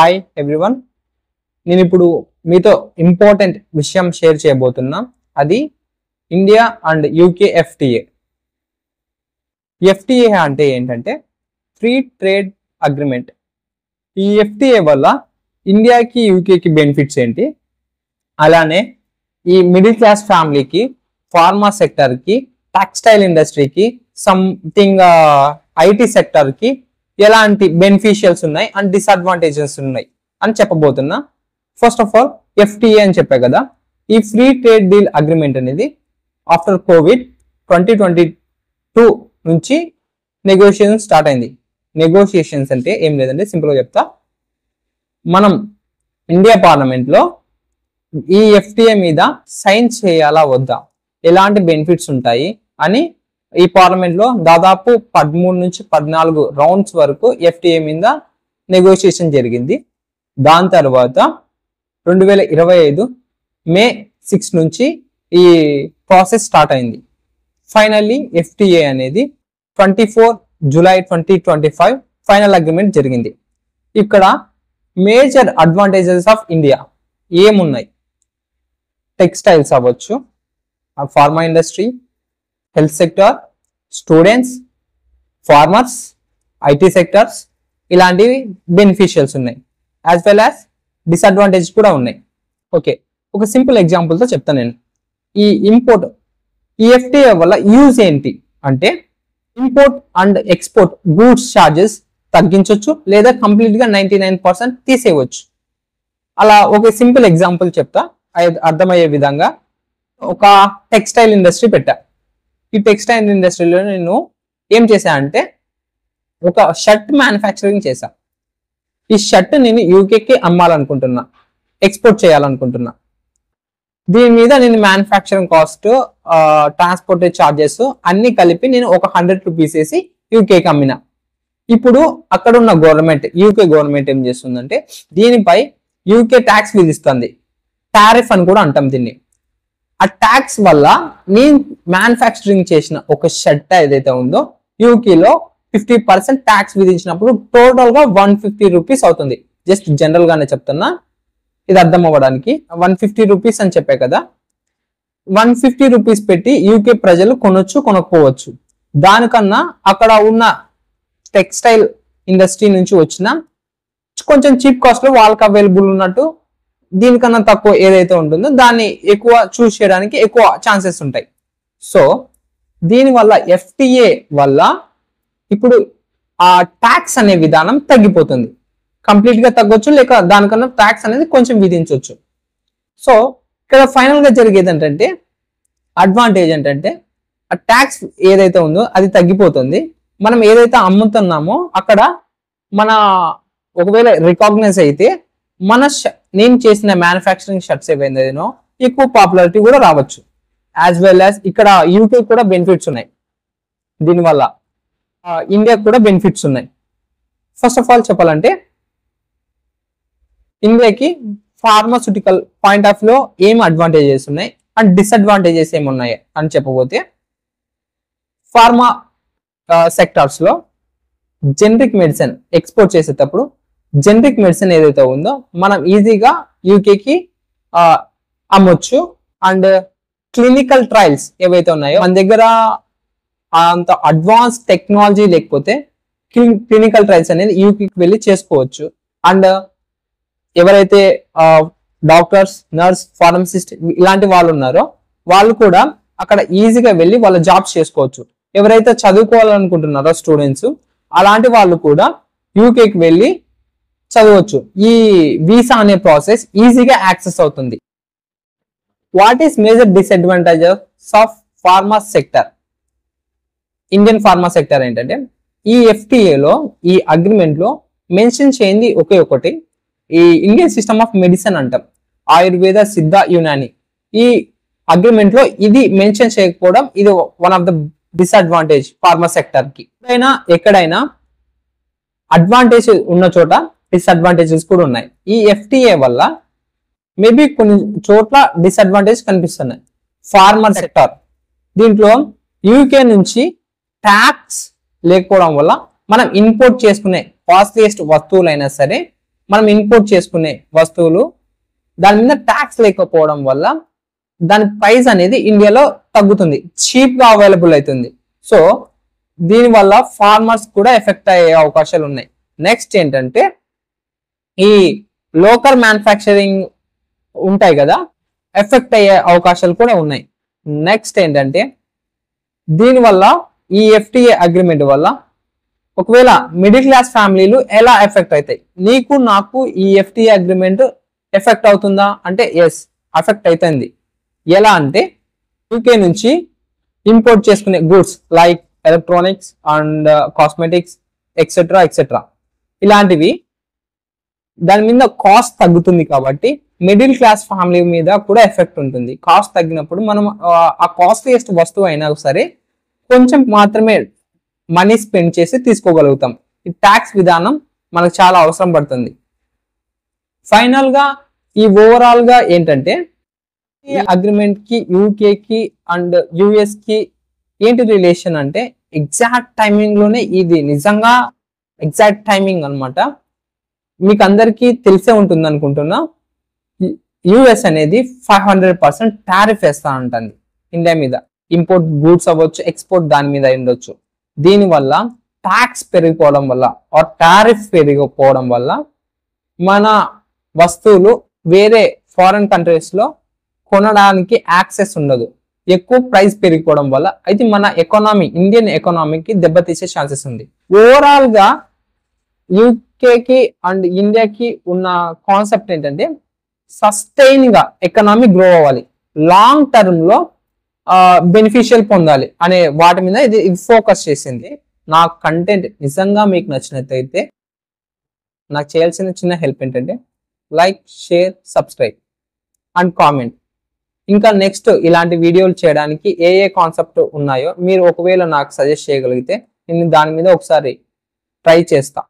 Hi everyone. నేను ఇప్పుడు మీతో ఇంపార్టెంట్ విషయం షేర్ చేయబోతున్నా. అది India and UK FTA. FTA అంటే ఏంటంటే ఫ్రీ ట్రేడ్ అగ్రిమెంట్. ఈ ఎఫ్టీఏ వల్ల ఇండియాకి యూకేకి బెనిఫిట్స్ ఏంటి, అలానే ఈ మిడిల్ క్లాస్ ఫ్యామిలీకి, ఫార్మా సెక్టర్కి, టెక్స్టైల్ ఇండస్ట్రీకి, సంథింగ్ ఐటీ సెక్టర్కి ఎలాంటి బెనిఫిషియల్స్ ఉన్నాయి అండ్ డిసడ్వాంటేజెస్ ఉన్నాయి అని చెప్పబోతున్నా. ఫస్ట్ ఆఫ్ ఆల్ ఎఫ్టీఏ అని చెప్పే కదా, ఈ ఫ్రీ ట్రేడ్ డీల్ అగ్రిమెంట్ అనేది ఆఫ్టర్ కోవిడ్ 2022 నుంచి నెగోషియేషన్ స్టార్ట్ అయింది. నెగోషియేషన్స్ అంటే ఏం లేదంటే సింపుల్గా చెప్తా, మనం ఇండియా పార్లమెంట్లో ఈ ఎఫ్టీఏ మీద సైన్ చేయాలా వద్దా, ఎలాంటి బెనిఫిట్స్ ఉంటాయి అని ఈ పార్లమెంట్ లో దాదాపు 13 నుంచి 14 రౌండ్స్ వరకు ఎఫ్టీఏ మీద నెగోషియేషన్ జరిగింది. దాని తర్వాత 2025 మే 6 నుంచి ఈ ప్రాసెస్ స్టార్ట్ అయింది. ఫైనల్లీ ఎఫ్టీఏ అనేది 24 జూలై 2025 ఫైనల్ అగ్రిమెంట్ జరిగింది. ఇక్కడ మేజర్ అడ్వాంటేజెస్ ఆఫ్ ఇండియా ఏమున్నాయి? టెక్స్టైల్స్ అవ్వచ్చు, pharma industry, health sector, students, farmers, IT sectors, ఇలాంటివి బెనిఫిషియల్స్ ఉన్నాయి. యాజ్ వెల్ యాజ్ డిసడ్వాంటేజ్ కూడా ఉన్నాయి. ఓకే, ఒక సింపుల్ ఎగ్జాంపుల్తో చెప్తాను నేను. ఈ ఇంపోర్ట్, ఈ ఎఫ్టీఏ వల్ల యూజ్ ఏంటి అంటే, import and export goods charges తగ్గించవచ్చు లేదా కంప్లీట్గా 99% తీసేయవచ్చు. అలా ఒక సింపుల్ ఎగ్జాంపుల్ చెప్తా అర్థమయ్యే విధంగా. ఒక టెక్స్టైల్ ఇండస్ట్రీ పెట్టా. ఈ టెక్స్టైల్ ఇండస్ట్రీలో నేను ఏం చేశా అంటే ఒక షర్ట్ మ్యానుఫ్యాక్చరింగ్ చేశా. ఈ షర్ట్ నేను యూకేకి అమ్మాలనుకుంటున్నా, ఎక్స్పోర్ట్ చేయాలనుకుంటున్నా. దీని మీద నేను మ్యానుఫ్యాక్చరింగ్ కాస్ట్, ట్రాన్స్పోర్ట్ ఛార్జెస్ అన్ని కలిపి నేను ఒక 100 రూపీస్ వేసి యూకేకి అమ్మిన. ఇప్పుడు అక్కడ ఉన్న గవర్నమెంట్, యూకే గవర్నమెంట్ ఏం చేస్తుందంటే దీనిపై యూకే ట్యాక్స్ విధిస్తుంది. టారిఫ్ అని కూడా అంటాం దీన్ని. ఆ ట్యాక్స్ వల్ల నేను మ్యానుఫ్యాక్చరింగ్ చేసిన ఒక షర్ట్ ఏదైతే ఉందో యూకేలో 50% ట్యాక్స్ విధించినప్పుడు టోటల్ గా 150 రూపీస్ అవుతుంది. జస్ట్ జనరల్ గానే చెప్తున్నా, ఇది అర్థం అవ్వడానికి. 150 రూపీస్ అని చెప్పే కదా, 150 రూపీస్ పెట్టి యూకే ప్రజలు కొనొచ్చు, కొనకపోవచ్చు. దానికన్నా అక్కడ ఉన్న టెక్స్టైల్ ఇండస్ట్రీ నుంచి వచ్చిన కొంచెం చీప్ కాస్ట్ లో వాళ్ళకి అవైలబుల్ ఉన్నట్టు దీనికన్నా తక్కువ ఏదైతే ఉంటుందో దాన్ని ఎక్కువ చూస్ చేయడానికి ఎక్కువ ఛాన్సెస్ ఉంటాయి. సో దీనివల్ల ఎఫ్టీఏ వల్ల ఇప్పుడు ఆ ట్యాక్స్ అనే విధానం తగ్గిపోతుంది. కంప్లీట్ గా తగ్గొచ్చు, లేక దానికన్నా ట్యాక్స్ అనేది కొంచెం విధించవచ్చు. సో ఇక్కడ ఫైనల్ గా జరిగేది ఏంటంటే, అడ్వాంటేజ్ ఏంటంటే ఆ ట్యాక్స్ ఏదైతే ఉందో అది తగ్గిపోతుంది. మనం ఏదైతే అమ్ముతున్నామో అక్కడ మన ఒకవేళ రికాగ్నైజ్ అయితే మన నేను చేసిన మ్యానుఫ్యాక్చరింగ్ షర్ట్స్ ఏవైందో ఎక్కువ పాపులారిటీ కూడా రావచ్చు. యాజ్ వెల్ యాజ్ ఇక్కడ యూకే కూడా బెనిఫిట్స్ ఉన్నాయి. దీనివల్ల ఇండియాకి కూడా బెనిఫిట్స్ ఉన్నాయి. ఫస్ట్ ఆఫ్ ఆల్ చెప్పాలంటే ఇండియాకి ఫార్మాస్యూటికల్ పాయింట్ ఆఫ్ లో ఏం అడ్వాంటేజెస్ ఉన్నాయి అండ్ డిసడ్వాంటేజెస్ ఏమున్నాయి అని చెప్పబోతే, ఫార్మా సెక్టార్స్ లో జెనరిక్ మెడిసిన్ ఎక్స్పోర్ట్ చేసేటప్పుడు జెనరిక్ మెడిసిన్ ఏదైతే ఉందో మనం ఈజీగా యూకేకి అమ్మొచ్చు. అండ్ క్లినికల్ ట్రయల్స్ ఏవైతే ఉన్నాయో మన దగ్గర అంత అడ్వాన్స్ టెక్నాలజీ లేకపోతే క్లినికల్ ట్రయల్స్ అనేది యూకేకి వెళ్ళి చేసుకోవచ్చు. అండ్ ఎవరైతే డాక్టర్స్, నర్స్, ఫార్మసిస్ట్ ఇలాంటి వాళ్ళు ఉన్నారో వాళ్ళు కూడా అక్కడ ఈజీగా వెళ్ళి వాళ్ళ జాబ్స్ చేసుకోవచ్చు. ఎవరైతే చదువుకోవాలనుకుంటున్నారో స్టూడెంట్స్, అలాంటి వాళ్ళు కూడా యూకేకి వెళ్ళి చదవచ్చు. ఈ వీసా అనే ప్రాసెస్ ఈజీగా యాక్సెస్ అవుతుంది. What is major disadvantages of pharma sector? Indian pharma sector ఏంటంటే, ఈ ఎఫ్టీఏలో ఈ అగ్రిమెంట్ లో మెన్షన్ చేయింది ఒకే ఒకటి, ఈ ఇండియన్ సిస్టమ్ ఆఫ్ మెడిసిన్ అంటాం, ఆయుర్వేద, సిద్ధ, యునాని. ఈ అగ్రిమెంట్ లో ఇది మెన్షన్ చేయకపోవడం ఇది one of the disadvantage pharma sector కి. ఎక్కడైనా అడ్వాంటేజ్ ఉన్న చోట డిసడ్వాంటేజెస్ కూడా ఉన్నాయి. ఈ ఎఫ్టీఏ వల్ల మేబీ కొన్ని చోట్ల డిసడ్వాంటేజ్ కనిపిస్తున్నాయి. ఫార్మర్ సెక్టర్, దీంట్లో యూకే నుంచి ట్యాక్స్ లేకపోవడం వల్ల మనం ఇంపోర్ట్ చేసుకునే కాస్ట్లీయెస్ట్ వస్తువులైనా సరే మనం ఇంపోర్ట్ చేసుకునే వస్తువులు దాని మీద ట్యాక్స్ లేకపోవడం వల్ల దాని ప్రైస్ అనేది ఇండియాలో తగ్గుతుంది, చీప్ గా అవైలబుల్ అవుతుంది. సో దీనివల్ల ఫార్మర్స్ కూడా ఎఫెక్ట్ అయ్యే అవకాశాలు ఉన్నాయి. నెక్స్ట్ ఏంటంటే ఈ లోకల్ మ్యానుఫ్యాక్చరింగ్ ఉంటాయి కదా, ఎఫెక్ట్ అయ్యే అవకాశాలు కూడా ఉన్నాయి. నెక్స్ట్ ఏంటంటే దీనివల్ల ఈ ఎఫ్టిఏ అగ్రిమెంట్ వల్ల ఒకవేళ మిడిల్ క్లాస్ ఫ్యామిలీలు ఎలా ఎఫెక్ట్ అవుతాయి, నీకు నాకు ఈ ఎఫ్టిఏ అగ్రిమెంట్ ఎఫెక్ట్ అవుతుందా అంటే ఎస్, ఎఫెక్ట్ అవుతుంది. ఎలా అంటే యూకే నుంచి ఇంపోర్ట్ చేసుకునే goods like electronics and cosmetics etcetera etcetera ఇలాంటివి దాని మీద కాస్ట్ తగ్గుతుంది కాబట్టి మిడిల్ క్లాస్ ఫ్యామిలీ మీద కూడా ఎఫెక్ట్ ఉంటుంది. కాస్ట్ తగ్గినప్పుడు మనం ఆ కాస్ట్లీయెస్ట్ వస్తువు అయినా సరే కొంచెం మాత్రమే మనీ స్పెండ్ చేసి తీసుకోగలుగుతాం. ఈ ట్యాక్స్ విధానం మనకు చాలా అవసరం పడుతుంది. ఫైనల్ గా ఈ ఓవరాల్ గా ఏంటంటే ఈ అగ్రిమెంట్ కి యూకే కి అండ్ యుఎస్ కి ఏంటి రిలేషన్ అంటే ఎగ్జాక్ట్ టైమింగ్ లోనే ఇది నిజంగా ఎగ్జాక్ట్ టైమింగ్ అన్నమాట. మీకు అందరికీ తెలిసే ఉంటుంది అనుకుంటున్నా, యుఎస్ అనేది 500% టారిఫ్ వేస్తా ఉంటుంది ఇండియా మీద. ఇంపోర్ట్ గూడ్స్ అవ్వచ్చు, ఎక్స్పోర్ట్ దాని మీద ఉండొచ్చు. దీనివల్ల ట్యాక్స్ పెరిగిపోవడం వల్ల ఆ టారిఫ్ పెరిగిపోవడం వల్ల మన వస్తువులు వేరే ఫారెన్ కంట్రీస్ లో కొనడానికి యాక్సెస్ ఉండదు. ఎక్కువ ప్రైస్ పెరిగిపోవడం వల్ల అయితే మన ఎకానమీ, ఇండియన్ ఎకానమీకి దెబ్బతీసే ఛాన్సెస్ ఉంది. ఓవరాల్ గా యూకేకి అండ్ ఇండియాకి ఉన్న కాన్సెప్ట్ ఏంటంటే సస్టైన్ గా ఎకనామీ గ్రో అవ్వాలి, లాంగ్ టర్మ్ లో బెనిఫిషియల్ పొందాలి అనే వాటి మీద ఇది ఫోకస్ చేసింది. నా కంటెంట్ నిజంగా మీకు నచ్చినట్లయితే నాకు చేయాల్సిన చిన్న హెల్ప్ ఏంటంటే like, share, subscribe and comment. ఇంకా నెక్స్ట్ ఇలాంటి వీడియోలు చేయడానికి ఏ కాన్సెప్ట్ ఉన్నాయో మీరు ఒకవేళ నాకు సజెస్ట్ చేయగలిగితే నేను దాని మీద ఒకసారి ట్రై చేస్తా.